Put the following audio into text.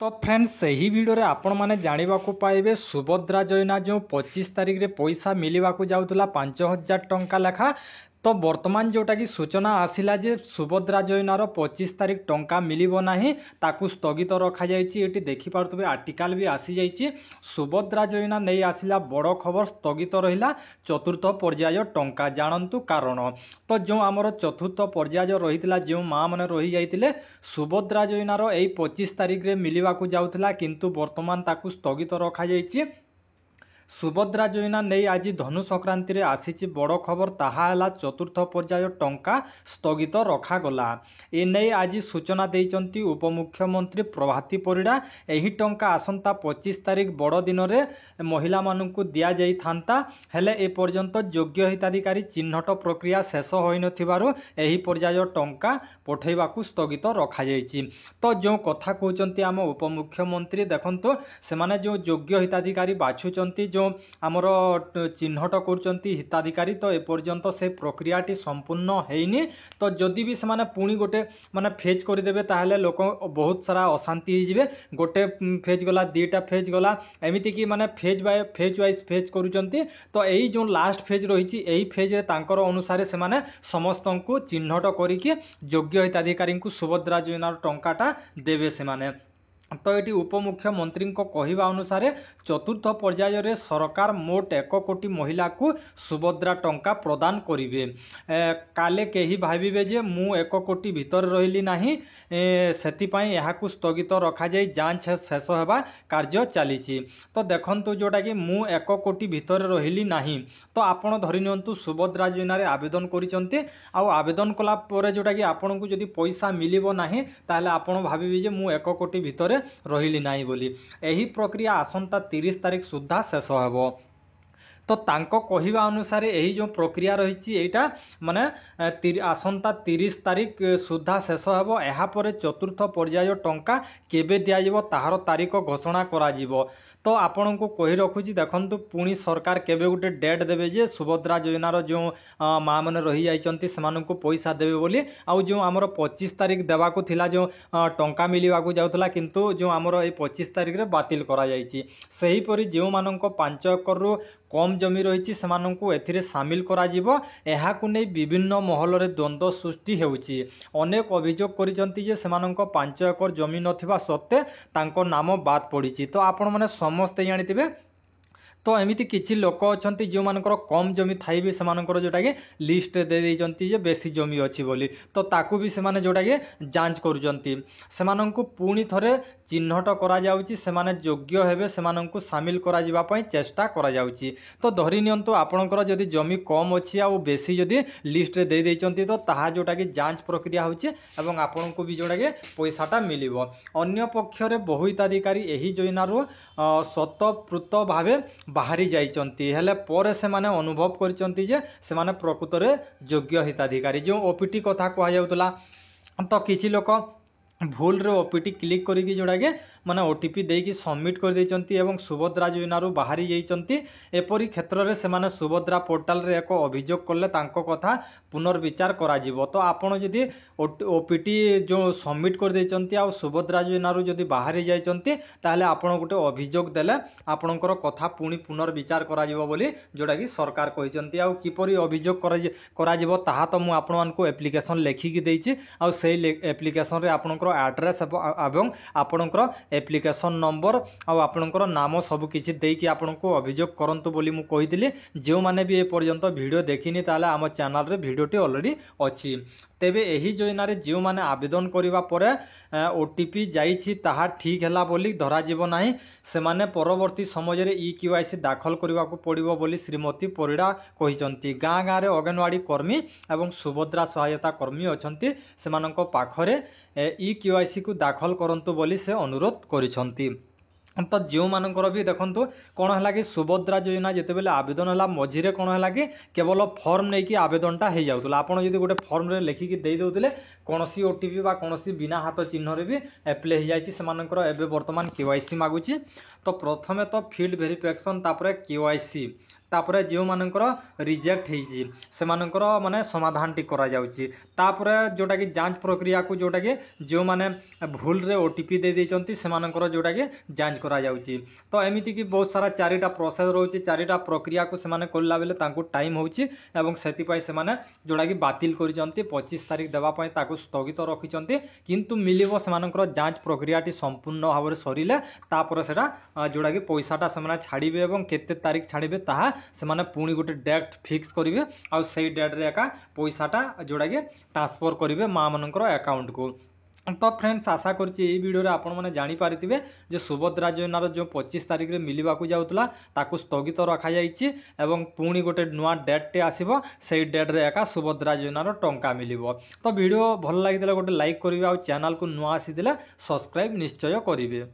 तो फ्रेंड्स सही वीडियो रे आपण माने जानिबा को पाइबे सुभद्रा योजना जो 25 तारिख रे पैसा मिलवा को जाउतला 5000 टंका लेखा। तो वर्तमान जोटा कि सूचना आसिला जे सुभद्रा योजनार 25 तारिख टंका मिलिबो नाही ताकू स्थगित रखा जायछि। एटी देखि पारतबे आर्टिकल भी आसी जायछि। सुभद्रा योजना नै आसिला बड़ खबर स्थगित रहिला चतुर्थ पर्याय टंका जानंतु कारण। तो जो आमर चतुर्थ पर्याय रहितला जो माँ माने रहि जाइतिले सुभद्रा योजनार एई 25 तारिख रे मिलिबा को जाउतला किंतु वर्तमान ताकू स्थगित रखा जायछि। सुभद्रा योजना नहीं आज धनु संक्रांति रे आसीची बड़ खबर ताहा हला चतुर्थ पर्याय टंका स्थगित रखागला। एने आज सूचना देइचंती उपमुख्यमंत्री प्रभाती परिड़ा। एही टंका आसंता 25 तारिख बड़ दिन रे महिला माननकु दिया जाई थांता हेले ए पर्यंत योग्य हिताधिकारी चिन्हट प्रक्रिया शेष होई नथिबारु एही पर्याय टंका पठेइबाकू स्थगित रखा जायछि। तो जो कथा कहउचंती आम उपमुख्यमंत्री देखंतो से माने जो योग्य हिताधिकारी बाछुचंती जो आमर चिन्हट करचंती हिताधिकारी तो एपर्यंत से प्रक्रियाटी संपूर्ण हैनी। तो जदि भी से पुणी गोटे माने फेज करदेवे ताहले लोक बहुत सारा अशांति होइजिवे। गोटे फेज गला दीटा फेज गला एमिति कि माने phase by phase wise phase करूचंती। तो एई जो लास्ट फेज रहिछि एई फेज रे तांकर अनुसार से माने समस्तंकु चिन्हट करिकि योग्य हिताधिकारी को सुभद्रा योजनार टंकाटा देवे से माने। तो ये उपमुख्यमंत्री कहवा अनुसार चतुर्थ पर्याय रे सरकार मोट 1 कोटी महिला को सुभद्रा टंका प्रदान करिवे। काले कहीं भाविबे जे मु 1 कोटी भितर रहिली नाही सेति पई एहाकू स्थगित रखा जाय जांच शेष हेबा कार्य चलीछि। तो देखंतु जोटा कि मु 1 कोटी भितर रहिली नाही तो आपण धरि नियंतु सुभद्रा योजना रे आवेदन करिसंते आ आवेदन कला परे जोटा कि आपण को जदी पैसा मिलिबो नाही ताहले आपण भाविबे जे मु 1 कोटी भितर रहिली नाही बोली। एही प्रक्रिया आसंता 30 तारिख सुद्धा शेष हेबो। तो तांको कहिबा अनुसार यही जो प्रक्रिया रही एटा माने आसंता 30 तारिख सुद्धा शेष हेबो। एहा परे चतुर्थ पर्याय टंका केबे दियाजिबो ताहार तारिख घोषणा करा जिवो। तो आपण को कही रखुची देखंतु पुणी सरकार केबे गुटे डेट देबे जे सुभद्रा योजनार जो माँ मैंने रही जाइचंती सेमानंकु पैसा देबे बोली। आउ जो आमर 25 तारिख देवाकू थिला जो टंका मिलिबाकू जाउतला किंतु जो आमर ए 25 तारिख रे बातिल करा जाइची। सही परि जो मानंको 5 एकर रु कम जमी रही सेमानंकु एथिरे सामिल करा जिवो। एहाकू नै विभिन्न महल रे द्वंद्व सृष्टि हेउची। अनेक अभियोग करिसंती जे सेमानंको 5 एकर जमी नथिबा सत्ते तांको नाम बाद पड़िची। तो आपण माने समस्ते जानिथिबे तो एमिति किछि लोक अछंती जो मानकर कम जमी थाई भी सेमानकर जोटा कि लिस्ट दे देइचंती जे बेसी जमी अछि बोली। तो ताकू भी सेमाने जोटा कि जांच करूचंती सेमानंकु पुणी थरे चिन्हट करा जाउची सेमाने योग्य हेबे सेमानंकु शामिल करा जिबा पई चेष्टा करा जाउची। तो धरि नियंतु आपणकर जदि जमी कम अछि आ बेसी जदि लिस्ट रे दे देइचंती तो ताहा जोटा कि जांच प्रक्रिया होची एवं आपणको भी जोटा कि पैसाटा मिलिबो। अन्य पक्ष रे बहु हिताधिकारी एही योजनारो स्वतःपूर्त भावे बाहरी जाइचंती हेले परे से माने अनुभव करचंती जे से माने प्रकृत रे योग्य हिताधिकारी जो ओपीटी कथा कहा जाउतला। तो किछि लोक भूल रे ओपीटी क्लिक करिकि जोड़ा के माने ओटीपी देकी सबमिट कर देइचंती एवं सुभद्रा योजनारू बाहरी जाइचंती। एपरी क्षेत्र रे से माने सुभद्रा पोर्टाल रे एको अभियोग करले तांको कथा पुनर्विचार करा जिवो। तो आपण जदि ओपीटी जो सबमिट कर देइचंती आ सुभद्रा योजनारू जदि बाहरी जाइचंती ताहले आपण गुटे अभियोग देले आपणकर कथा पुणी पुनर्विचार करा जिवो बोली जोटा कि सरकार कहिचंती। आ किपरि अभियोग करा जिवो ताहा तो मु आपण मानकु एप्लिकेशन लेखिकि देइछि आ सेही एप्लिकेशन रे आपणकर एड्रेस एवं आपणकर एप्लिकेशन नंबर आ आपणकर नाम सब किछि देकी आपनको अभियोग करंतु बोली मु कहितली। जो माने भी ए पर्यंत वीडियो देखिनी ताले आम चैनल रे वीडियोटी ऑलरेडी अछि। तेबे एही योजना रे जो माने आवेदन करिवा परे ओटीपी जाइछि ताहा ठीक हैला बोली धरा जीव नाही से माने परवर्ती समय रे केवाईसी दाखल करिवा को पड़िबो बोली श्रीमती परिड़ा कहिसंती। गाँ गाँ रे अंगनवाड़ी कर्मी एवं सुभद्रा सहायता कर्मी अछंती सेमानंको पाखरे केवाईसी को दाखल करंतु बोली से अनुरोध करिसंती। तो जो मानकर भी देखंतु कौन है कि सुभद्रा योजना जिते बेले आवेदन है मझे कौन है कि केवल फॉर्म नहीं कि आवेदनटा हो जाऊला। आपड़ जब गोटे फॉर्म रे लिखिकी दे दौले कौनसी ओटीपी बा कौनसी बिना हाथ चिन्ह भी एप्ले हो जाए सेमानकर एबे वर्तमान केवाईसी मागुची। तो प्रथमे तो फील्ड वेरिफिकेशन तापरे केवाईसी तापरे जो मानकर रिजेक्ट होईची सेमानकर माने समाधान टी करा जाउची। तापरे जोटा कि जांच प्रक्रिया को जोटा कि जो माने भूल रे ओटीपी दे देचंती सेमानकर जोटा कि जांच करा जाउची। तो एमिति कि बहुत सारा चारिटा प्रोसेस रहउची चारिटा प्रक्रिया को सेमाने करला बेले तांको टाइम होउची एवं सेति पई सेमाने जोटा कि बातिल करिचंती 25 तारिख देबा पई ताको स्थगित रखिचंती किंतु मिलिबो सेमानकर जांच प्रक्रियाटी संपूर्ण भाव सरिले तापर सेटा जोटा कि पैसाटा सेमाने छाड़िबे एवं केते तारिख छाड़िबे ताहा सेमाने पुणी गोटे डेट फिक्स करिवे आ सेई डेट रे एका पैसाटा जोटा कि ट्रांसफर करिवे मां मनकर अकाउंट को। तो फ्रेंड्स आशा करछि एई वीडियो रे आपण माने जानि पारिथिबे जे सुभद्रा योजनार जो 25 तारिख रे मिलिबाकू जाउतला ताकू स्थगित रखा जाइछि एवं पुणी गोटे नुआ डेट टे आसीबो सेई डेट रे एका सुभद्रा योजनार टंका मिलिबो। तो वीडियो भल लागितले गोटे लाइक करिवे आ चैनल को नुआ आसीतिले सब्सक्राइब निश्चय करिवे।